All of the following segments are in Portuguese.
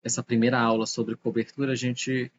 essa primeira aula sobre cobertura, a gente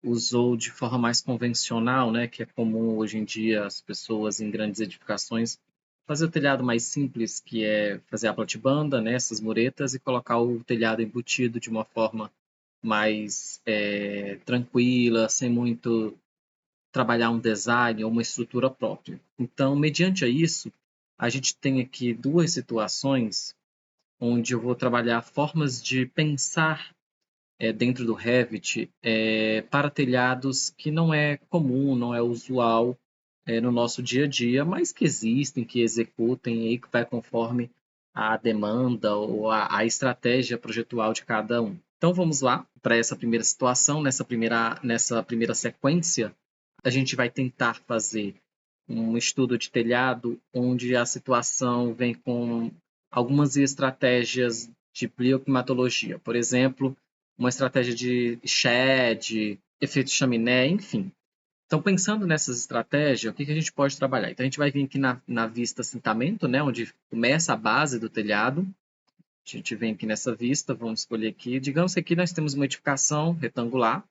usou de forma mais convencional, né, que é comum hoje em dia as pessoas em grandes edificações fazer o telhado mais simples, que é fazer a platibanda, né, essas muretas, e colocar o telhado embutido de uma forma mais tranquila, sem muito trabalhar um design ou uma estrutura própria. Então, mediante a isso, a gente tem aqui duas situações onde eu vou trabalhar formas de pensar dentro do Revit para telhados que não é comum, não é usual no nosso dia a dia, mas que existem, que executem e que vai conforme a demanda ou a estratégia projetual de cada um. Então vamos lá para essa primeira situação, nessa primeira sequência, a gente vai tentar fazer um estudo de telhado onde a situação vem com algumas estratégias de bioclimatologia. Por exemplo, uma estratégia de shed, efeito chaminé, enfim. Então, pensando nessas estratégias, o que a gente pode trabalhar? Então, a gente vai vir aqui na vista assentamento, né, onde começa a base do telhado. A gente vem aqui nessa vista, vamos escolher aqui. Digamos que aqui nós temos uma edificação retangular,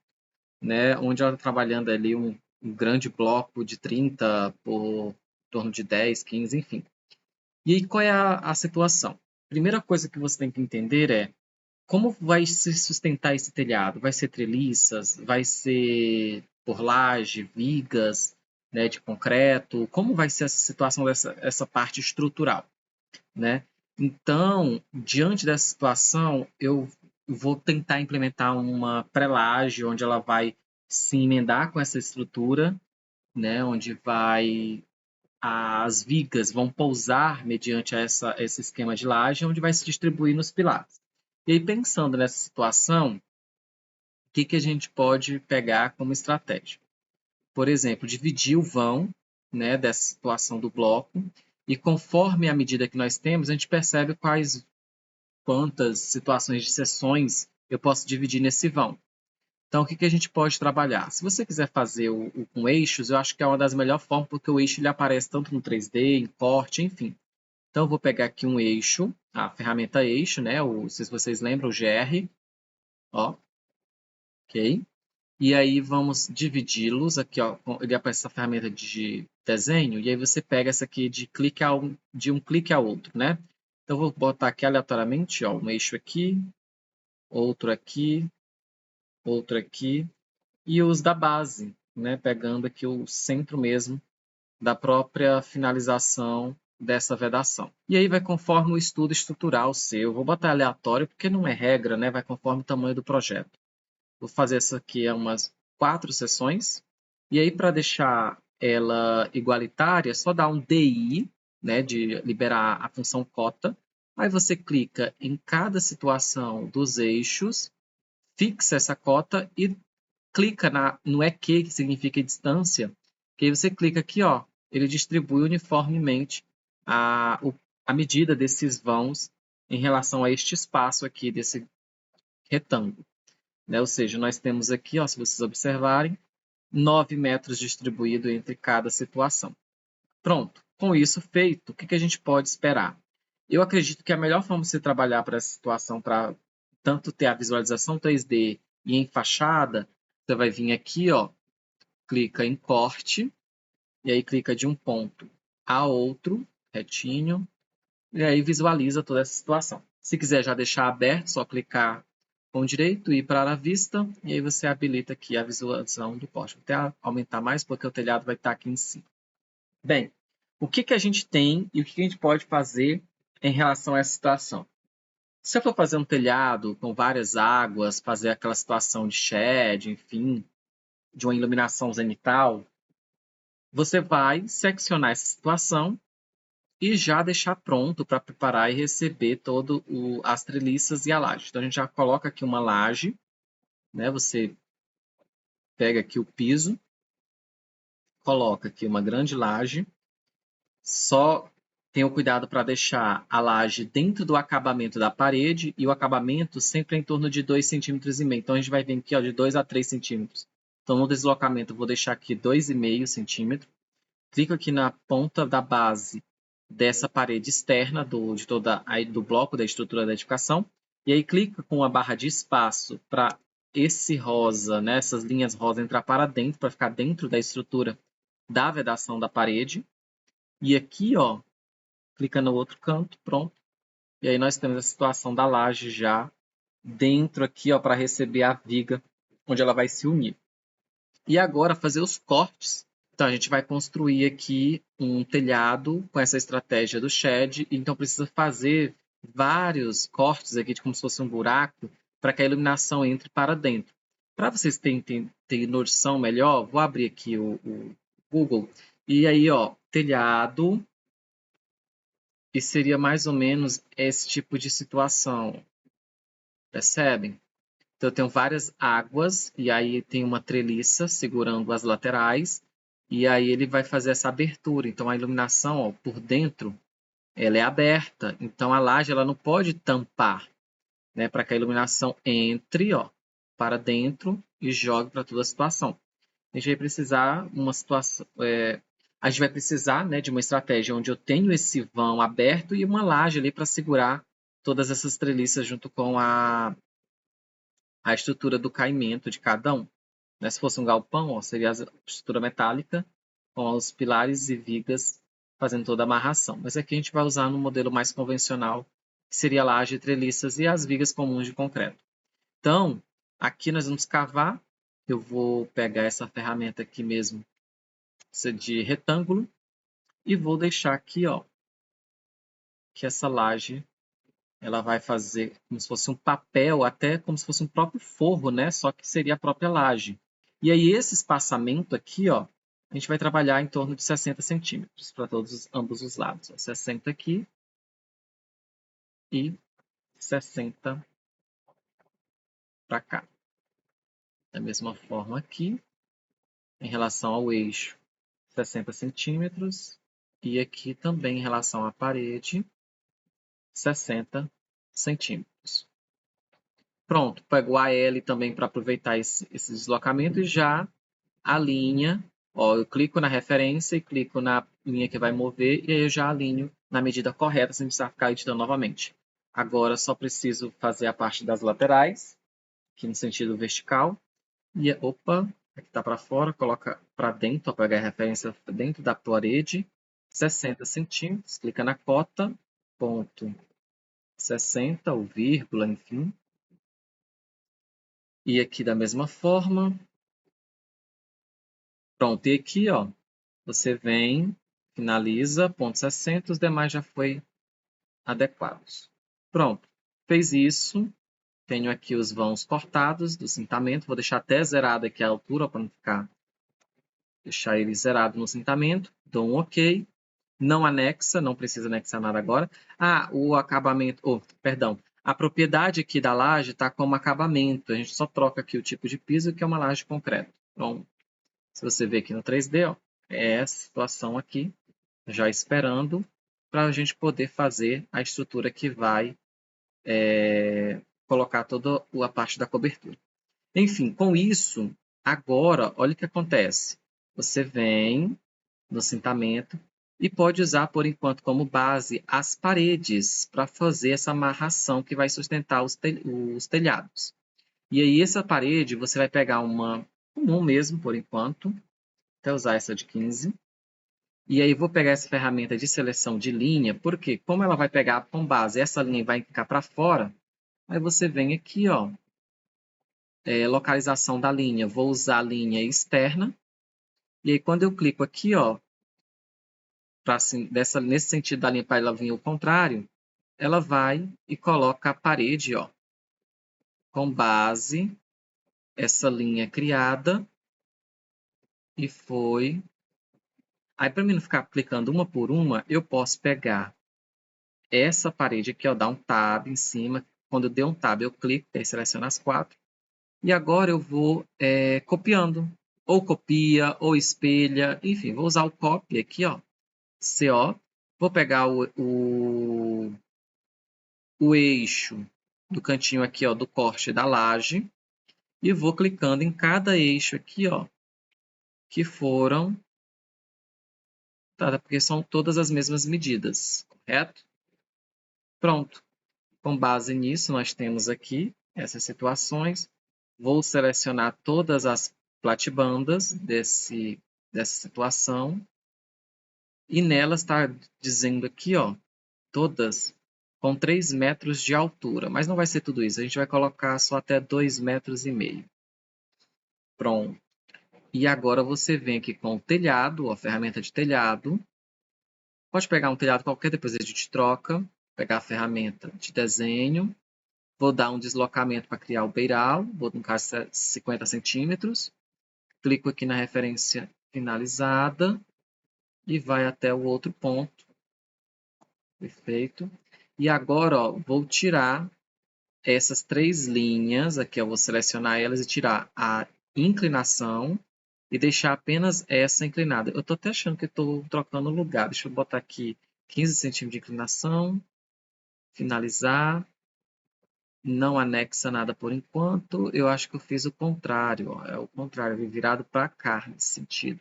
né, onde ela está trabalhando ali um grande bloco de 30 por torno de 10, 15, enfim. E aí, qual é a situação? Primeira coisa que você tem que entender é como vai se sustentar esse telhado? Vai ser treliças? Vai ser por laje, vigas, né, de concreto? Como vai ser essa situação essa parte estrutural, né? Então, diante dessa situação, eu vou tentar implementar uma pré-laje onde ela vai se emendar com essa estrutura, né, onde as vigas vão pousar mediante esse esquema de laje, onde vai se distribuir nos pilares. E aí, pensando nessa situação, o que a gente pode pegar como estratégia? Por exemplo, dividir o vão, né, dessa situação do bloco, e conforme a medida que nós temos, a gente percebe quantas situações de seções eu posso dividir nesse vão. Então, o que a gente pode trabalhar? Se você quiser fazer o com eixos, eu acho que é uma das melhores formas, porque o eixo ele aparece tanto no 3D, em corte, enfim. Então, eu vou pegar aqui um eixo, a ferramenta eixo, né? Se vocês lembram, o GR, ó, ok? E aí vamos dividi-los aqui, ó. Ele aparece essa ferramenta de desenho, e aí você pega essa aqui de um clique ao outro, né? Então, eu vou botar aqui aleatoriamente, ó, um eixo aqui, outro aqui, e os da base, né? Pegando aqui o centro mesmo da própria finalização dessa vedação. E aí vai conforme o estudo estrutural seu. Eu vou botar aleatório porque não é regra, né? Vai conforme o tamanho do projeto. Vou fazer essa aqui umas 4 seções. E aí, para deixar ela igualitária, é só dar um DI, né, de liberar a função cota. Aí você clica em cada situação dos eixos, fixa essa cota e clica no EQ, que significa distância, que aí você clica aqui, ó, ele distribui uniformemente a, a medida desses vãos em relação a este espaço aqui desse retângulo, né? Ou seja, nós temos aqui, ó, se vocês observarem, 9 metros distribuído entre cada situação. Pronto, com isso feito, o que a gente pode esperar? Eu acredito que a melhor forma de você trabalhar para essa situação, para tanto ter a visualização 3D e em fachada, você vai vir aqui, ó, clica em corte, e aí clica de um ponto a outro, retinho, e aí visualiza toda essa situação. Se quiser já deixar aberto, só clicar com direito e ir para a vista, e aí você habilita aqui a visualização do corte. Vou até aumentar mais, porque o telhado vai estar aqui em cima. Bem, o que a gente tem e o que a gente pode fazer em relação a essa situação? Se eu for fazer um telhado com várias águas, fazer aquela situação de shed, enfim, de uma iluminação zenital, você vai seccionar essa situação e já deixar pronto para preparar e receber todo as treliças e a laje. Então, a gente já coloca aqui uma laje, né? Você pega aqui o piso, coloca aqui uma grande laje, só tenha o cuidado para deixar a laje dentro do acabamento da parede e o acabamento sempre em torno de 2,5 cm. Então, a gente vai vir aqui, ó, de 2 a 3 centímetros. Então, no deslocamento, eu vou deixar aqui 2,5 centímetros. Clico aqui na ponta da base dessa parede externa do bloco da estrutura da edificação E aí clica com a barra de espaço para esse rosa, né, essas linhas rosa entrar para dentro, para ficar dentro da estrutura da vedação da parede. E aqui, ó, clica no outro canto, pronto. E aí nós temos a situação da laje já dentro aqui, ó, para receber a viga, onde ela vai se unir. E agora fazer os cortes. Então a gente vai construir aqui um telhado com essa estratégia do shed, então precisa fazer vários cortes aqui, como se fosse um buraco, para que a iluminação entre para dentro. Para vocês terem noção melhor, vou abrir aqui o Google, e aí, ó, telhado, e seria mais ou menos esse tipo de situação, percebem? Então, eu tenho várias águas, e aí tem uma treliça segurando as laterais, e aí ele vai fazer essa abertura. Então, a iluminação, ó, por dentro, ela é aberta. Então, a laje ela não pode tampar, né, para que a iluminação entre, ó, para dentro e jogue para toda a situação. A gente vai precisar uma situação, a gente vai precisar, né, de uma estratégia onde eu tenho esse vão aberto e uma laje ali para segurar todas essas treliças junto com a estrutura do caimento de cada um. Né? Se fosse um galpão, ó, seria a estrutura metálica com os pilares e vigas fazendo toda a amarração. Mas aqui a gente vai usar no modelo mais convencional, que seria a laje, treliças e as vigas comuns de concreto. Então, aqui nós vamos cavar. Eu vou pegar essa ferramenta aqui mesmo, de retângulo, e vou deixar aqui, ó, que essa laje ela vai fazer como se fosse um papel, até como se fosse um próprio forro, né? Só que seria a própria laje. E aí esse espaçamento aqui, ó, a gente vai trabalhar em torno de 60 centímetros para ambos os lados. Ó, 60 aqui e 60 para cá. Da mesma forma aqui, em relação ao eixo, 60 centímetros. E aqui também em relação à parede, 60 centímetros. Pronto, pego o AL também para aproveitar esse deslocamento e já a linha, ó, eu clico na referência e clico na linha que vai mover e aí eu já alinho na medida correta sem precisar ficar editando novamente. Agora só preciso fazer a parte das laterais, aqui no sentido vertical. E, opa, aqui está para fora, coloca para dentro, ó, pegar a referência dentro da parede, 60 centímetros, clica na cota, ponto 60 ou vírgula, enfim. E aqui da mesma forma. Pronto, e aqui, ó, você vem, finaliza, ponto 60, os demais já foi adequados. Pronto, fez isso, tenho aqui os vãos cortados do cintamento, vou deixar até zerado aqui a altura para não ficar, deixar ele zerado no cintamento, dou um OK, não anexa, não precisa anexar nada agora. Ah, o acabamento, perdão, a propriedade aqui da laje está como acabamento, a gente só troca aqui o tipo de piso, que é uma laje de concreto. Então, se você ver aqui no 3D, ó, é essa situação aqui, já esperando para a gente poder fazer a estrutura que vai colocar toda a parte da cobertura. Enfim, com isso, agora, olha o que acontece. Você vem no cintamento e pode usar, por enquanto, como base as paredes para fazer essa amarração que vai sustentar os telhados. E aí, essa parede, você vai pegar uma comum mesmo, por enquanto, até usar essa de 15. E aí vou pegar essa ferramenta de seleção de linha, porque como ela vai pegar com base essa linha e vai ficar para fora, aí você vem aqui, ó, localização da linha. Vou usar a linha externa. E aí quando eu clico aqui, ó, assim, nesse sentido da linha para ela vir ao contrário, ela vai e coloca a parede, ó, com base essa linha criada e foi. Aí para mim não ficar clicando uma por uma, eu posso pegar essa parede aqui, ó, dá um tab em cima. Quando eu der um tab, eu clico, aí seleciono as 4. E agora eu vou copiando. Ou copia, ou espelha, enfim, vou usar o copy aqui, ó, CO. Vou pegar o eixo do cantinho aqui, ó, do corte da laje. E vou clicando em cada eixo aqui, ó, que foram, tá, porque são todas as mesmas medidas, correto? Pronto. Com base nisso, nós temos aqui essas situações. Vou selecionar todas as platibandas dessa situação. E nelas está dizendo aqui, ó, todas com 3 metros de altura. Mas não vai ser tudo isso. A gente vai colocar só até 2,5 metros. Pronto. E agora você vem aqui com o telhado, a ferramenta de telhado. Pode pegar um telhado qualquer, depois a gente troca. Pegar a ferramenta de desenho. Vou dar um deslocamento para criar o beiral. Vou, no caso, 50 centímetros. Clico aqui na referência finalizada. E vai até o outro ponto. Perfeito. E agora, ó, vou tirar essas 3 linhas. Aqui eu vou selecionar elas e tirar a inclinação e deixar apenas essa inclinada. Eu estou até achando que estou trocando lugar. Deixa eu botar aqui 15 centímetros de inclinação. Finalizar. Não anexa nada por enquanto. Eu acho que eu fiz o contrário. Ó. É o contrário, virado para cá, nesse sentido.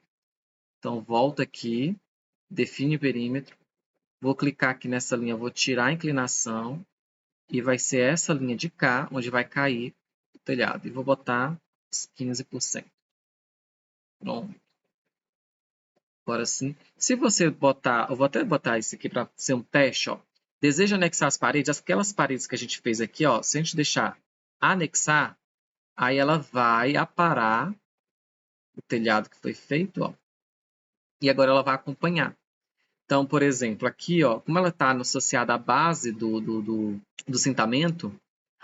Então, volta aqui. Define o perímetro. Vou clicar aqui nessa linha, vou tirar a inclinação. E vai ser essa linha de cá, onde vai cair o telhado. E vou botar 15%. Pronto. Agora sim. Se você botar, eu vou até botar isso aqui para ser um teste, ó. Deseja anexar as paredes, aquelas paredes que a gente fez aqui, ó. Se a gente deixar anexar, aí ela vai aparar o telhado que foi feito, ó. E agora ela vai acompanhar. Então, por exemplo, aqui, ó, como ela está associada à base do cintamento,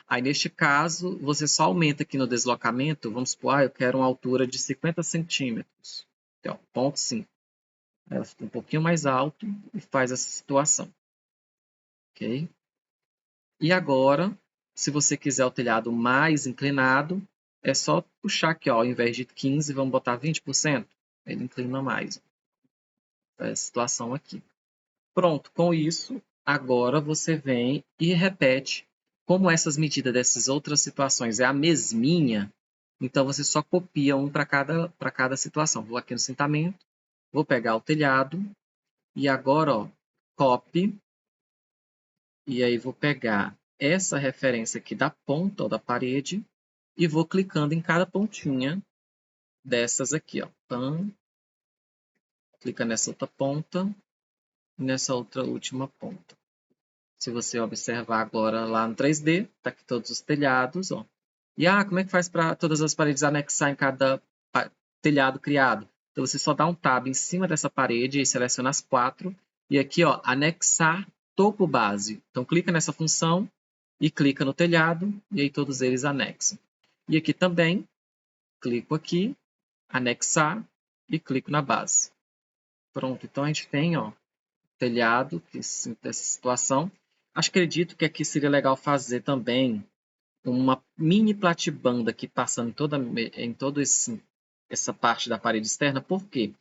aí, neste caso, você só aumenta aqui no deslocamento, vamos supor, eu quero uma altura de 50 centímetros. Então, ponto 5. Ela fica um pouquinho mais alto e faz essa situação. Ok? E agora, se você quiser o telhado mais inclinado, é só puxar aqui, ó, ao invés de 15, vamos botar 20%. Ele inclina mais. Essa situação aqui. Pronto, com isso, agora você vem e repete. Como essas medidas dessas outras situações é a mesminha, então você só copia um para cada situação. Vou aqui no cintamento, vou pegar o telhado e agora, ó, copy. E aí vou pegar essa referência aqui da ponta, ó, da parede, e vou clicando em cada pontinha dessas aqui, ó. Pam, clica nessa outra ponta e nessa outra última ponta. Se você observar agora lá no 3D, tá aqui todos os telhados, ó. E como é que faz para todas as paredes anexar em cada telhado criado? Então você só dá um tab em cima dessa parede e seleciona as 4 e aqui, ó, anexar topo base. Então clica nessa função e clica no telhado e aí todos eles anexam. E aqui também clico aqui, anexar e clico na base. Pronto, então a gente tem, ó, telhado dessa situação. Acredito que aqui seria legal fazer também uma mini platibanda aqui passando em toda essa parte da parede externa. Por quê?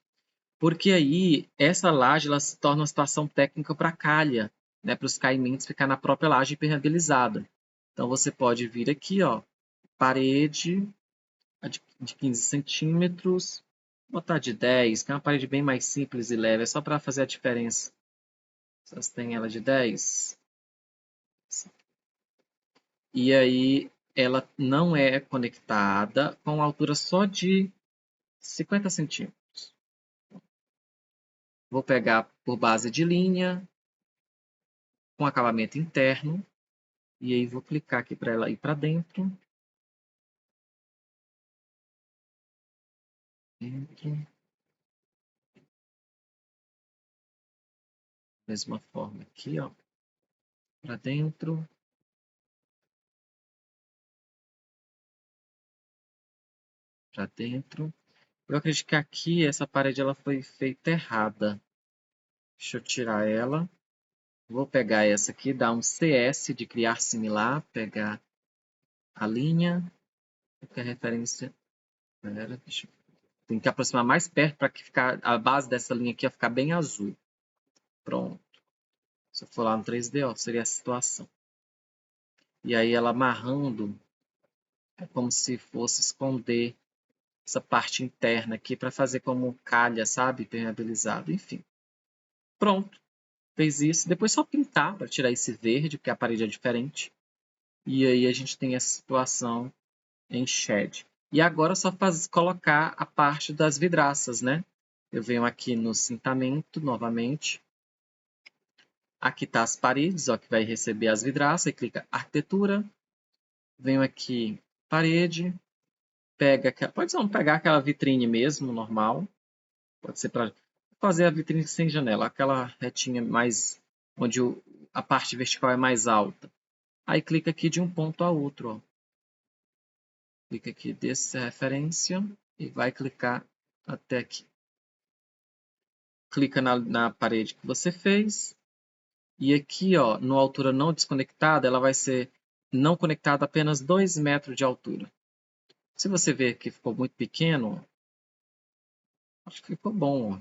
Porque aí essa laje ela se torna uma situação técnica para a calha, né, para os caimentos ficar na própria laje impermeabilizada. Então você pode vir aqui, ó, parede de 15 centímetros, botar de 10, que é uma parede bem mais simples e leve, é só para fazer a diferença. Vocês têm ela de 10. E aí ela não é conectada com uma altura só de 50 centímetros. Vou pegar por base de linha, com acabamento interno, e aí vou clicar aqui para ela ir para dentro. Dentro. Mesma forma aqui, ó, para dentro. Para dentro. Eu acredito que aqui essa parede ela foi feita errada. Deixa eu tirar ela. Vou pegar essa aqui, dar um CS de criar similar, pegar a linha, que é a referência. Pera, deixa eu... Tem que aproximar mais perto para que ficar a base dessa linha aqui ficar bem azul. Pronto. Se eu for lá no 3D, ó, seria a situação. E aí ela amarrando é como se fosse esconder essa parte interna aqui para fazer como calha, sabe? Permeabilizado, enfim. Pronto. Fez isso, depois só pintar para tirar esse verde, porque a parede é diferente. E aí a gente tem essa situação em shed. E agora é só colocar a parte das vidraças, né? Eu venho aqui no cintamento novamente. Aqui está as paredes, ó, que vai receber as vidraças. E clica arquitetura. Venho aqui parede. Pode não pegar aquela vitrine mesmo, normal. Pode ser para fazer a vitrine sem janela, aquela retinha mais onde a parte vertical é mais alta. Aí clica aqui de um ponto a outro, ó. Clica aqui dessa referência e vai clicar até aqui. Clica na parede que você fez. E aqui, ó, no altura não desconectada, ela vai ser não conectada apenas 2 metros de altura. Se você ver que ficou muito pequeno, acho que ficou bom, ó.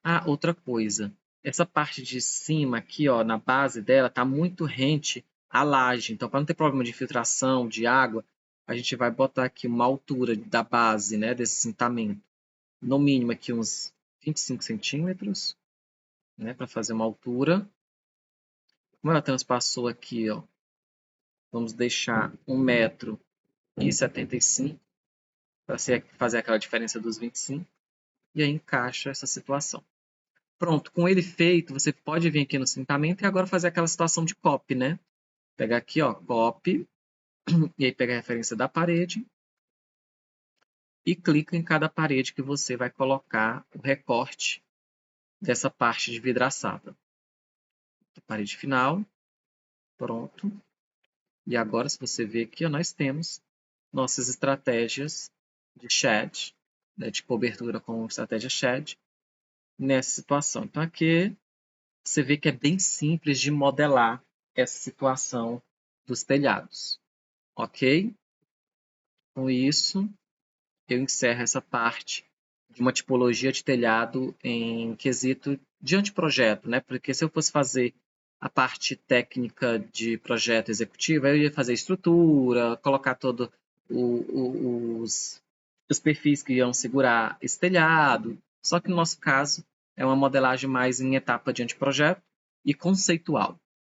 Ah, outra coisa. Essa parte de cima aqui, ó, na base dela, tá muito rente à laje. Então, para não ter problema de filtração, de água, a gente vai botar aqui uma altura da base, né, desse cintamento. No mínimo aqui uns 25 centímetros, né, para fazer uma altura. Como ela transpassou aqui, ó, vamos deixar 1,75 m para fazer aquela diferença dos 25. E aí encaixa essa situação. Pronto, com ele feito, você pode vir aqui no cintamento e agora fazer aquela situação de copy, né? Pegar aqui, ó, copy, e aí pega a referência da parede e clica em cada parede que você vai colocar o recorte dessa parte de vidraçada. Parede final, pronto. E agora, se você ver aqui, ó, nós temos nossas estratégias de shed, né, de cobertura com estratégia shed, nessa situação. Então, aqui você vê que é bem simples de modelar essa situação dos telhados. Ok? Com isso, eu encerro essa parte de uma tipologia de telhado em quesito de anteprojeto, né? Porque se eu fosse fazer a parte técnica de projeto executivo, eu ia fazer estrutura, colocar todos os perfis que iam segurar esse telhado. Só que no nosso caso é uma modelagem mais em etapa de anteprojeto e conceitual.